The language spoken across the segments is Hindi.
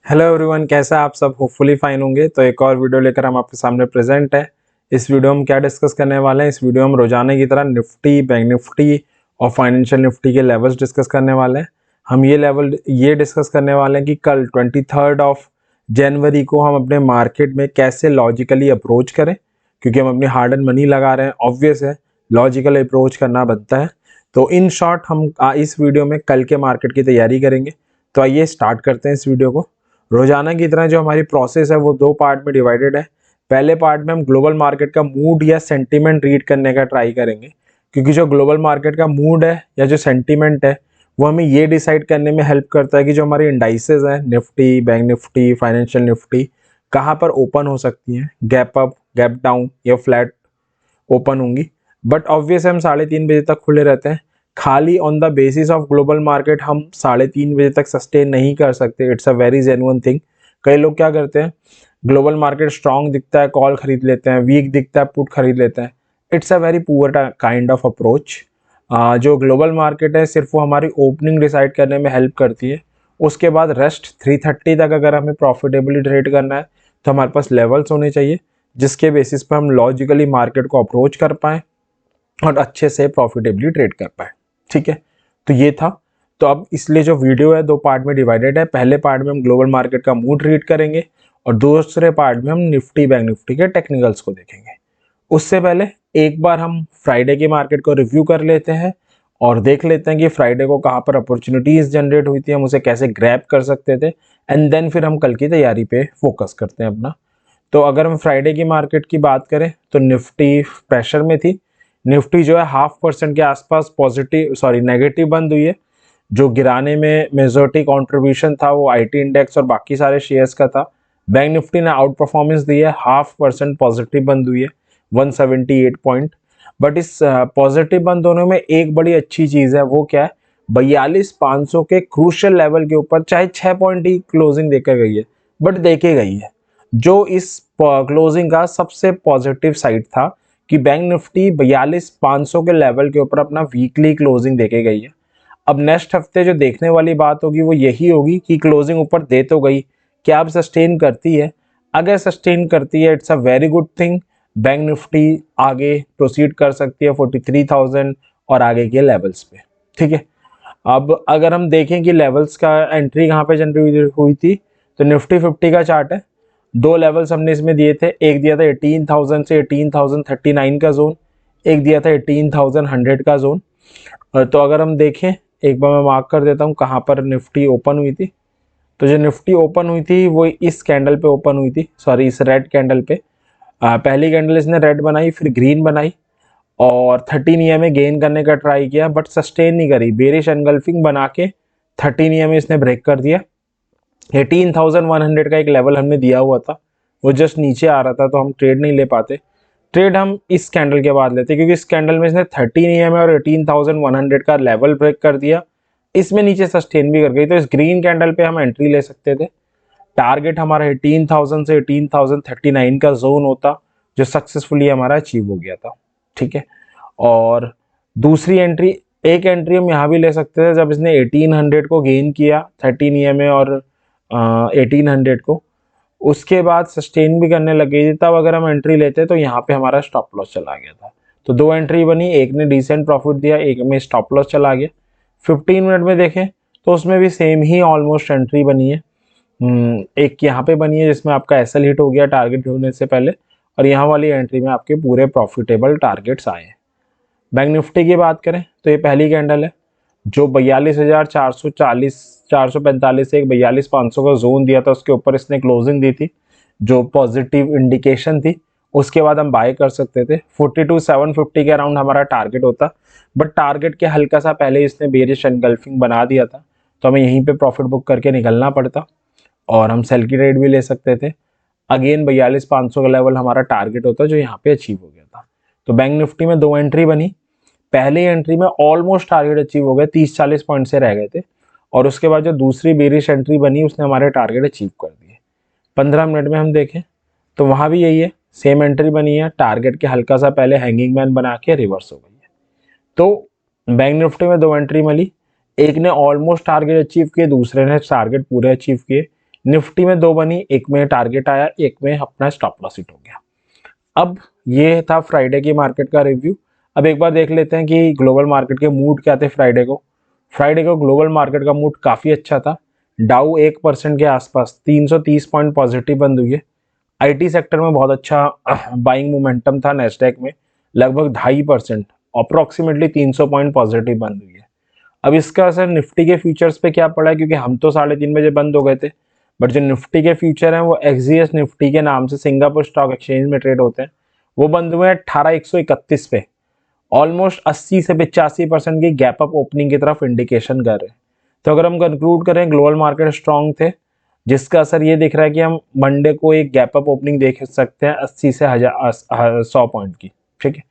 हेलो एवरीवन, कैसा आप सब? होपफुली फाइन होंगे। तो एक और वीडियो लेकर हम आपके सामने प्रेजेंट है। इस वीडियो में क्या डिस्कस करने वाले हैं? इस वीडियो में रोजाना की तरह निफ्टी, बैंक निफ्टी और फाइनेंशियल निफ्टी के लेवल्स डिस्कस करने वाले हैं। हम ये डिस्कस करने वाले हैं कि कल 23 जनवरी को हम अपने मार्केट में कैसे लॉजिकली अप्रोच करें, क्योंकि हम अपनी हार्ड एंड मनी लगा रहे हैं। ऑब्वियस है, लॉजिकल अप्रोच करना बनता है। तो इन शॉर्ट हम इस वीडियो में कल के मार्केट की तैयारी करेंगे। तो आइए स्टार्ट करते हैं इस वीडियो को। रोजाना की तरह जो हमारी प्रोसेस है वो दो पार्ट में डिवाइडेड है। पहले पार्ट में हम ग्लोबल मार्केट का मूड या सेंटीमेंट रीड करने का ट्राई करेंगे, क्योंकि जो ग्लोबल मार्केट का मूड है या जो सेंटीमेंट है वो हमें ये डिसाइड करने में हेल्प करता है कि जो हमारी इंडाइसेस हैं, Nifty, bank Nifty, financial Nifty, कहाँ पर ओपन हो सकती हैं, गैप अप, गैप डाउन या फ्लैट ओपन होंगी। बट ऑब्वियस हम 3:30 बजे तक खुले रहते हैं। खाली on the basis of global market हम 3:30 बजे तक सस्टेन नहीं कर सकते। It's a very genuine thing. कई लोग क्या करते हैं, ग्लोबल मार्केट स्ट्रांग दिखता है कॉल खरीद लेते हैं, वीक दिखता है पुट खरीद लेते हैं। It's a very poor kind of approach. जो ग्लोबल मार्केट है सिर्फ वो हमारी ओपनिंग डिसाइड करने में हेल्प करती है। उसके बाद रेस्ट 3:30 तक अगर हमें प्रॉफिटेबली ट्रेड करना है तो हमारे पास लेवल्स होने चाहिए, जिसके बेसिस पर हम लॉजिकली मार्केट को अप्रोच कर पाएँ और अच्छे से प्रॉफिटेबली ट्रेड कर पाए। ठीक है, तो ये था। तो अब इसलिए जो वीडियो है दो पार्ट में डिवाइडेड है। पहले पार्ट में हम ग्लोबल मार्केट का मूड रीड करेंगे और दूसरे पार्ट में हम निफ्टी, बैंक निफ्टी के टेक्निकल्स को देखेंगे। उससे पहले एक बार हम फ्राइडे की मार्केट को रिव्यू कर लेते हैं और देख लेते हैं कि फ्राइडे को कहाँ पर अपॉर्चुनिटीज जनरेट हुई थी, हम उसे कैसे ग्रैब कर सकते थे, एंड देन फिर हम कल की तैयारी पे फोकस करते हैं अपना। तो अगर हम फ्राइडे की मार्केट की बात करें तो निफ्टी प्रेशर में थी। निफ्टी जो है 0.5% के आसपास नेगेटिव बंद हुई है। जो गिराने में मेजॉरिटी कंट्रीब्यूशन था वो आईटी इंडेक्स और बाकी सारे शेयर्स का था। बैंक निफ्टी ने आउट परफॉर्मेंस दी है, 0.5% पॉजिटिव बंद हुई है, 178 पॉइंट। बट इस पॉजिटिव बंद होने में एक बड़ी अच्छी चीज है, वो क्या है, 42,500 के क्रूशियल लेवल के ऊपर चाहे 6 पॉइंट ही क्लोजिंग देकर गई है, बट देके गई है। जो इस क्लोजिंग का सबसे पॉजिटिव साइड था कि बैंक निफ्टी 42,500 के लेवल के ऊपर अपना वीकली क्लोजिंग देके गई है। अब नेक्स्ट हफ्ते जो देखने वाली बात होगी वो यही होगी कि क्लोजिंग ऊपर दे तो गई, क्या अब सस्टेन करती है? अगर सस्टेन करती है, it's a very good thing. Bank Nifty आगे प्रोसीड कर सकती है 43,000 और आगे के लेवल्स पे। ठीक है, अब अगर हम देखें कि लेवल्स का एंट्री कहाँ पे जनरेट हुई थी, तो निफ्टी 50 का चार्ट है। दो लेवल्स हमने इसमें दिए थे, एक दिया था 18,000 से 18,039 का जोन, एक दिया था 18,100 का जोन। तो अगर हम देखें, एक बार मैं मार्क कर देता हूँ कहाँ पर निफ्टी ओपन हुई थी। तो जो निफ्टी ओपन हुई थी वो इस कैंडल पे ओपन हुई थी, सॉरी इस रेड कैंडल पे। पहली कैंडल इसने रेड बनाई, फिर ग्रीन बनाई और 13 ईएमए गेन करने का ट्राई किया, बट सस्टेन नहीं करी। बेरिश एनगल्फिंग बना के 13 ईएमए इसने ब्रेक कर दिया। 18,100 का एक लेवल हमने दिया हुआ था, वो जस्ट नीचे आ रहा था तो हम ट्रेड नहीं ले पाते। ट्रेड हम इस कैंडल के बाद लेते, क्योंकि इस कैंडल में इसने 13 ईएमए और 18,100 का लेवल ब्रेक कर दिया, इसमें नीचे सस्टेन भी कर गई। तो इस ग्रीन कैंडल पे हम एंट्री ले सकते थे। टारगेट हमारा 18,000 से 18,039 का जोन होता, जो सक्सेसफुली हमारा अचीव हो गया था। ठीक है, और दूसरी एंट्री, एक एंट्री हम यहाँ भी ले सकते थे जब इसने 1800 को गेन किया, 13 ईएमए और 1800 को, उसके बाद सस्टेन भी करने लग गई थी। तब अगर हम एंट्री लेते तो यहाँ पे हमारा स्टॉप लॉस चला गया था। तो दो एंट्री बनी, एक ने डिसेंट प्रॉफिट दिया, एक में स्टॉप लॉस चला गया। 15 मिनट में देखें तो उसमें भी सेम ही ऑलमोस्ट एंट्री बनी है। एक यहाँ पे बनी है जिसमें आपका एसएल हिट हो गया टारगेट होने से पहले, और यहाँ वाली एंट्री में आपके पूरे प्रॉफिटेबल टारगेट्स आए हैं। बैंक निफ्टी की बात करें तो ये पहली कैंडल है जो 42,440 445 से एक 42,500 का जोन दिया था, उसके ऊपर इसने क्लोजिंग दी थी जो पॉजिटिव इंडिकेशन थी। उसके बाद हम बाय कर सकते थे। 42,750 के अराउंड हमारा टारगेट होता, बट टारगेट के हल्का सा पहले इसने बेरिश एनगल्फिंग बना दिया था, तो हमें यहीं पे प्रॉफिट बुक करके निकलना पड़ता और हम सेल की ट्रेड भी ले सकते थे। अगेन 42,500 का लेवल हमारा टारगेट होता जो यहाँ पे अचीव हो गया था। तो बैंक निफ्टी में दो एंट्री बनी। पहली एंट्री में ऑलमोस्ट टारगेट अचीव हो गया, 30-40 पॉइंट से रह गए थे, और उसके बाद जो दूसरी बेरिश एंट्री बनी उसने हमारे टारगेट अचीव कर दिए। 15 मिनट में हम देखें तो वहाँ भी यही है, सेम एंट्री बनी है, टारगेट के हल्का सा पहले हैंगिंग मैन बना के रिवर्स हो गई है। तो बैंक निफ्टी में दो एंट्री मिली, एक ने ऑलमोस्ट टारगेट अचीव किए, दूसरे ने टारगेट पूरे अचीव किए। निफ्टी में 2 बनी, एक में टारगेट आया, एक में अपना स्टॉप लॉस हिट हो गया। अब ये था फ्राइडे की मार्केट का रिव्यू। अब एक बार देख लेते हैं कि ग्लोबल मार्केट के मूड क्या थे फ्राइडे को। फ्राइडे को ग्लोबल मार्केट का मूड काफ़ी अच्छा था। डाउ 1% के आसपास 330 पॉइंट पॉजिटिव बंद हुई है। आईटी सेक्टर में बहुत अच्छा बाइंग मोमेंटम था। नेस्डैक में लगभग 2.5% अप्रोक्सीमेटली 300 पॉइंट पॉजिटिव बंद हुई है। अब इसका असर निफ्टी के फ्यूचर्स पे क्या पड़ा है, क्योंकि हम तो 3:30 बजे बंद हो गए थे, बट जो निफ्टी के फ्यूचर हैं वो एक्सजीएस निफ्टी के नाम से सिंगापुर स्टॉक एक्सचेंज में ट्रेड होते हैं, वो बंद हुए 18,131 पे। ऑलमोस्ट 80 से 85% की गैप अप ओपनिंग की तरफ इंडिकेशन कर रहे हैं। तो अगर हम कंक्लूड करें ग्लोबल मार्केट स्ट्रॉन्ग थे, जिसका असर ये दिख रहा है कि हम मंडे को एक गैप अप ओपनिंग देख सकते हैं 80 से 100 पॉइंट की। ठीक है,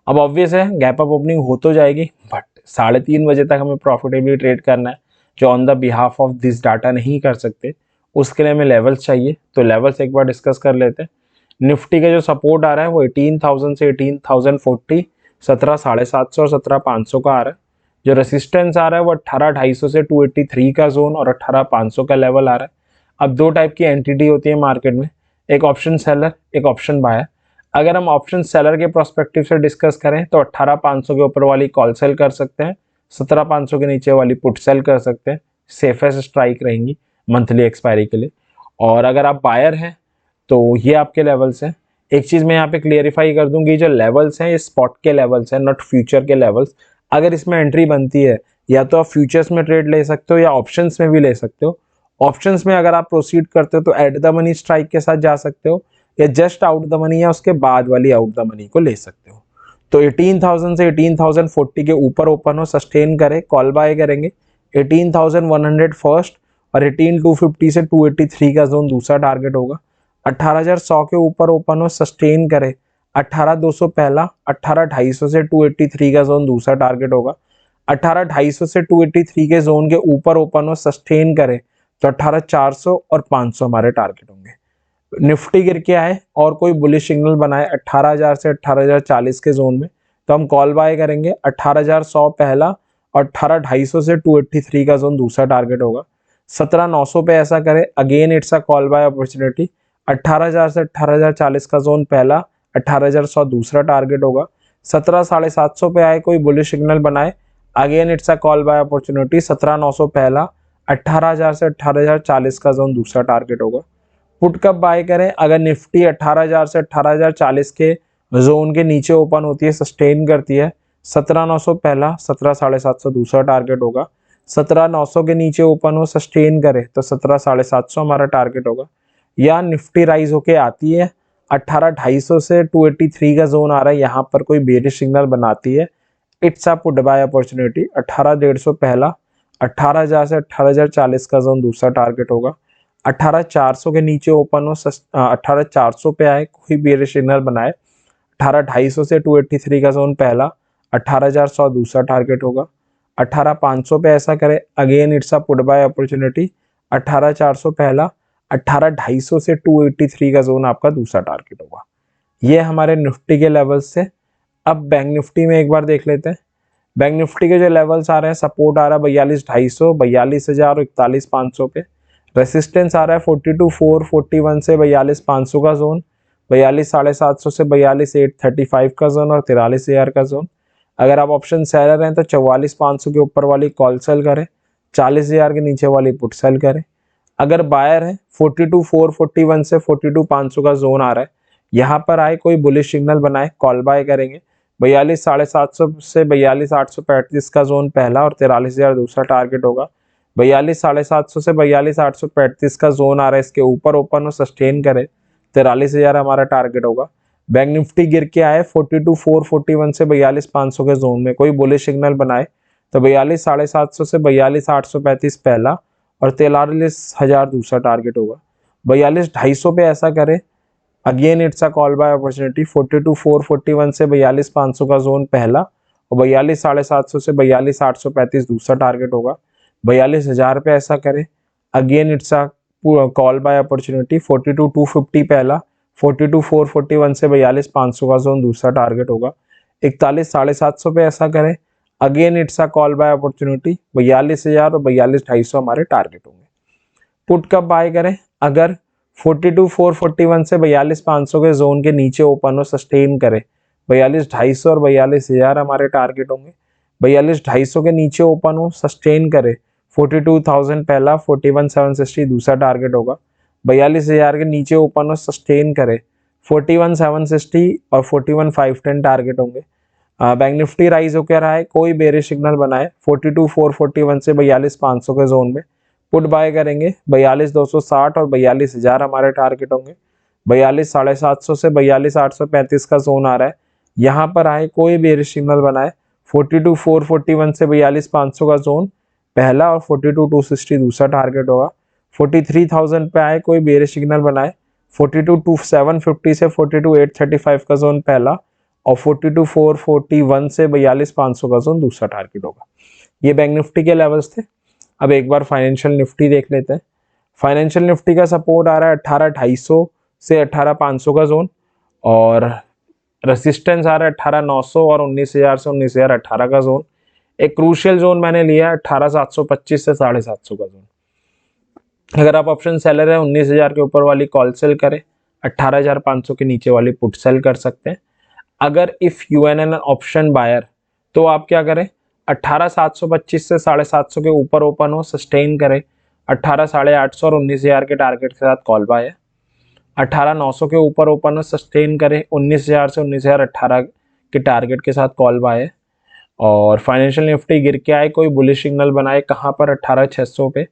अब ऑब्वियस है गैप अप ओपनिंग हो तो जाएगी, बट 3:30 बजे तक हमें प्रॉफिटेबली ट्रेड करना है, जो on the behalf of this data नहीं कर सकते। उसके लिए हमें लेवल्स चाहिए, तो लेवल्स एक बार डिस्कस कर लेते हैं। निफ्टी का जो सपोर्ट आ रहा है वो 18,000 से 18,040, 17,750 और 17,500 का आ रहा है। जो रेसिस्टेंस आ रहा है वो 18,250 से 283 का जोन और 18,500 का लेवल आ रहा है। अब दो टाइप की एंटिटी होती है मार्केट में, एक ऑप्शन सेलर, एक ऑप्शन बायर। अगर हम ऑप्शन सेलर के प्रोस्पेक्टिव से डिस्कस करें तो 18,500 के ऊपर वाली कॉल सेल कर सकते हैं, 17,500 के नीचे वाली पुट सेल कर सकते हैं। सेफेस्ट स्ट्राइक रहेंगी मंथली एक्सपायरी के लिए। और अगर आप बायर हैं तो ये आपके लेवल्स हैं। एक चीज़ मैं यहाँ पे क्लियरिफाई कर दूंगी, जो लेवल्स हैं ये स्पॉट के लेवल्स हैं, नॉट फ्यूचर के लेवल्स। अगर इसमें एंट्री बनती है, या तो आप फ्यूचर्स में ट्रेड ले सकते हो या ऑप्शंस में भी ले सकते हो। ऑप्शंस में अगर आप प्रोसीड करते हो तो एट द मनी स्ट्राइक के साथ जा सकते हो, या जस्ट आउट द मनी या उसके बाद वाली आउट द मनी को ले सकते हो। तो 18,000 से 18,040 के ऊपर ओपन हो, सस्टेन करे, कॉल बाय करेंगे। 18,100 फर्स्ट और 18,250 से 283 का जोन दूसरा टारगेट होगा। 18,100 के ऊपर ओपन हो, सस्टेन करे, 18,200 पहला, 18,250 से 283 का जोन दूसरा टारगेट होगा। 18,250 से 283 के जोन के ऊपर ओपन हो, सस्टेन करे, तो 18,400 और 500 हमारे टारगेट होंगे। निफ्टी गिर के आए और कोई बुलिश सिग्नल बनाए 18,000 से 18,040 के जोन में, तो हम कॉल बाय करेंगे। 18,100 पहला और 18,250 से 283 का जोन दूसरा टारगेट होगा। 17,900 पे ऐसा करे, again it's a call buy opportunity. 18,000 से 18,040 का जोन पहला, 18,100 दूसरा टारगेट होगा। 17,750 पे आए, कोई बुलिश सिग्नल बनाए, again it's a call buy opportunity. 17,900 पहला, 18,000 से 18,040 का जोन दूसरा टारगेट होगा। पुट कब बाय करें, अगर निफ्टी 18,000 से 18,040 के जोन के नीचे ओपन होती है, सस्टेन करती है, 17,900 पहला, 17,750 दूसरा टारगेट होगा। 17,900 के नीचे ओपन हो, सस्टेन करे, तो 17,750 हमारा टारगेट होगा। या निफ्टी राइज होके आती है, 18,250 से 283 का जोन आ रहा है, यहाँ पर कोई बेरिश सिग्नल बनाती है, it's a put buy opportunity. 18,150 पहला, 18,000 से 18,040 का जोन दूसरा टारगेट होगा। 18,400 के नीचे ओपन हो, 18,400 पे आए, कोई बेरिश सिग्नल बनाए, 18,250 से 283 का जोन पहला, 18,100 दूसरा टारगेट होगा। 18,500 पे ऐसा करे, again it's a put buy opportunity. 18,400 पहला, 18,250 से 283 का जोन आपका दूसरा टारगेट होगा। ये हमारे निफ्टी के लेवल्स से। अब बैंक निफ्टी में एक बार देख लेते हैं। बैंक निफ्टी के जो लेवल्स आ रहे हैं, सपोर्ट आ रहा है 42,250, 42,000 और 41,500 पे। रेसिस्टेंस आ रहा है 42,441 से 42,500 का जोन, 42,750 से 42,835 का जोन और 43,000 का जोन। अगर आप ऑप्शन सेलर हैं तो 44,500 के ऊपर वाली कॉल सेल करें, 40,000 के नीचे वाली पुट सेल करें। अगर बायर है 42,441 से 42,500 का जोन आ रहा है, यहाँ पर आए, कोई बुलिश सिग्नल बनाए, कॉल बाय करेंगे। 42,750 से 42,835 का जोन पहला और 43,000 दूसरा टारगेट होगा। 42,750 से 42,835 का जोन आ रहा है, इसके ऊपर ओपन हो, सस्टेन करे, 43,000 हमारा टारगेट होगा। बैंक निफ्टी गिर के आए 42,441 से 42,500 के जोन में, कोई बुलिश सिग्नल बनाए, तो 42,750 से 42,835 पहला और 43,000 दूसरा टारगेट होगा। 42,250 पे ऐसा करे, again it's a call buy opportunity. 42,441 से 42,500 का जोन पहला और 42,750 से 42,835 दूसरा टारगेट होगा। 42,000 पे ऐसा करें, again it's a call buy opportunity. 42,250 पहला, 42,441 से 42,500 का जोन दूसरा टारगेट होगा। 41,750 पे ऐसा करें, again it's a call buy opportunity. 42,000 और 42,250 हमारे टारगेट होंगे। पुट कब बाय करें, अगर 42,441 से 42,500 के जोन के नीचे ओपन हो, सस्टेन करे, 42,250 और 42,000 हमारे टारगेट होंगे। 42,250 के नीचे ओपन हो, सस्टेन करे, 42,000 पहला, 41,760 दूसरा टारगेट होगा। 42,000 के नीचे ओपन हो, सस्टेन करे, 41,760 और 41,510 टारगेट होंगे। बैंक निफ्टी राइज होकर रहा है, कोई बेरिश सिग्नल बनाए 42,441 से 42,500 के जोन में पुट बाय करेंगे। 42,260 और 42,000 हमारे टारगेट होंगे। 42,750 से 42,835 का जोन आ रहा है, यहाँ पर आए कोई बेरिश सिग्नल बनाए 42,441 से 42,500 का जोन पहला और 42,260 दूसरा टारगेट होगा। 43,000 पे आए कोई बेरिश सिग्नल बनाए 42,750 से 42,835 का जोन पहला और 42,441 से 42,500 का जोन दूसरा टारगेट होगा। ये बैंक निफ्टी के लेवल्स थे। अब एक बार फाइनेंशियल निफ्टी देख लेते हैं। फाइनेंशियल निफ्टी का सपोर्ट आ रहा है 18,250 से 18,500 का जोन और रेसिस्टेंस आ रहा है 18,900 और 19,000 से 19,018 का जोन। एक क्रूशियल जोन मैंने लिया है 18,725 से 750 का जोन। अगर आप ऑप्शन सेलर है 19,000 के ऊपर वाली कॉल सेल करें, 18,500 के नीचे वाली पुट सेल कर सकते हैं। अगर if you an an option buyer तो आप क्या करें, 18,725 से 750 के ऊपर ओपन हो, सस्टेन करें, 18,850 और 19,000 के टारगेट के साथ कॉल बाय है। 18,900 के ऊपर ओपन हो, सस्टेन करें, 19,000 से 19,018 के टारगेट के साथ कॉल बाय है। और फाइनेंशियल निफ्टी गिर के आए, कोई बुलिश सिग्नल बनाए, कहाँ पर 18,600 पे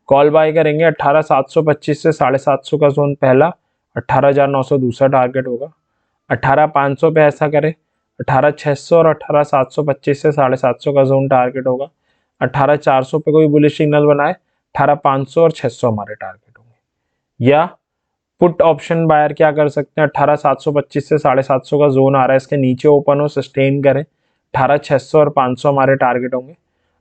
कॉल बाय करेंगे। 18,725 से 750 का जोन पहला, 18,900 दूसरा टारगेट होगा। 18,500 पे ऐसा करें, 18,600 और 18,725 से 750 का जोन टारगेट होगा। 18,400 पे कोई बुलिश सिग्नल बनाए, 18,500 और 600 हमारे टारगेट होंगे। या पुट ऑप्शन बायर क्या कर सकते हैं, 18,725 से 750 का जोन आ रहा है, इसके नीचे ओपन हो, सस्टेन करें, 18,600 और 500 हमारे टारगेट होंगे।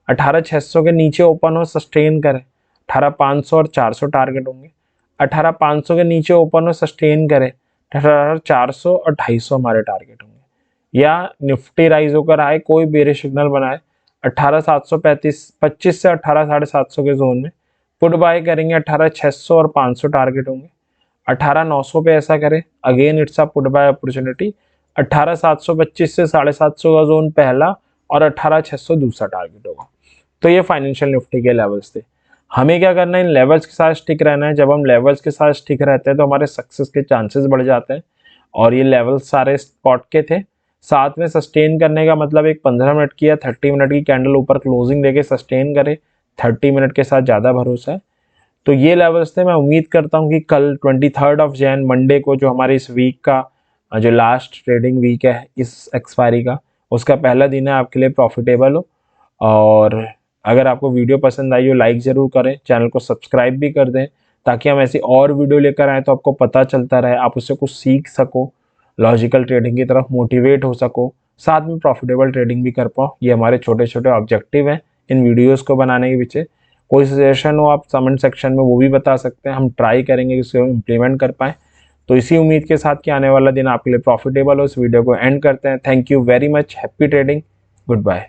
18,600 के नीचे ओपन हो, सस्टेन करें, 18,500 और 400 टारगेट होंगे। 18,500 के नीचे ओपन हो, सस्टेन करें, 18,400 और 250 हमारे टारगेट होंगे। या निफ्टी राइज होकर आए, कोई बेरिश सिग्नल बनाए, 18,725 से 18,750 के जोन में पुट बाय करेंगे, 18,600 और 500 टारगेट होंगे। 18,900 पे ऐसा करें, again it's a put buy opportunity, 18,725 से 750 का जोन पहला और 18,600 दूसरा टारगेट होगा। तो ये फाइनेंशियल निफ्टी के लेवल्स थे। हमें क्या करना है, इन लेवल्स के साथ स्टिक रहना है। जब हम लेवल्स के साथ स्टिक रहते हैं तो हमारे सक्सेस के चांसेस बढ़ जाते हैं। और ये लेवल्स सारे स्पॉट के थे। साथ में सस्टेन करने का मतलब एक 15 मिनट की या 30 मिनट की कैंडल ऊपर क्लोजिंग देके सस्टेन करे, 30 मिनट के साथ ज़्यादा भरोसा है। तो ये लेवल्स थे। मैं उम्मीद करता हूँ कि कल 23 जैन मंडे को, जो हमारे इस वीक का जो लास्ट ट्रेडिंग वीक है इस एक्सपायरी का, उसका पहला दिन है, आपके लिए प्रॉफिटेबल हो। और अगर आपको वीडियो पसंद आई हो, लाइक ज़रूर करें, चैनल को सब्सक्राइब भी कर दें, ताकि हम ऐसी और वीडियो लेकर आएँ तो आपको पता चलता रहे, आप उससे कुछ सीख सको, लॉजिकल ट्रेडिंग की तरफ मोटिवेट हो सको, साथ में प्रॉफिटेबल ट्रेडिंग भी कर पाओ। ये हमारे छोटे छोटे ऑब्जेक्टिव हैं इन वीडियोज़ को बनाने के पीछे। कोई सजेशन हो आप कमेंट सेक्शन में वो भी बता सकते हैं, हम ट्राई करेंगे कि उसको इम्प्लीमेंट कर पाएँ। तो इसी उम्मीद के साथ कि आने वाला दिन आपके लिए प्रॉफिटेबल हो, इस वीडियो को एंड करते हैं। Thank you very much, happy trading, good bye.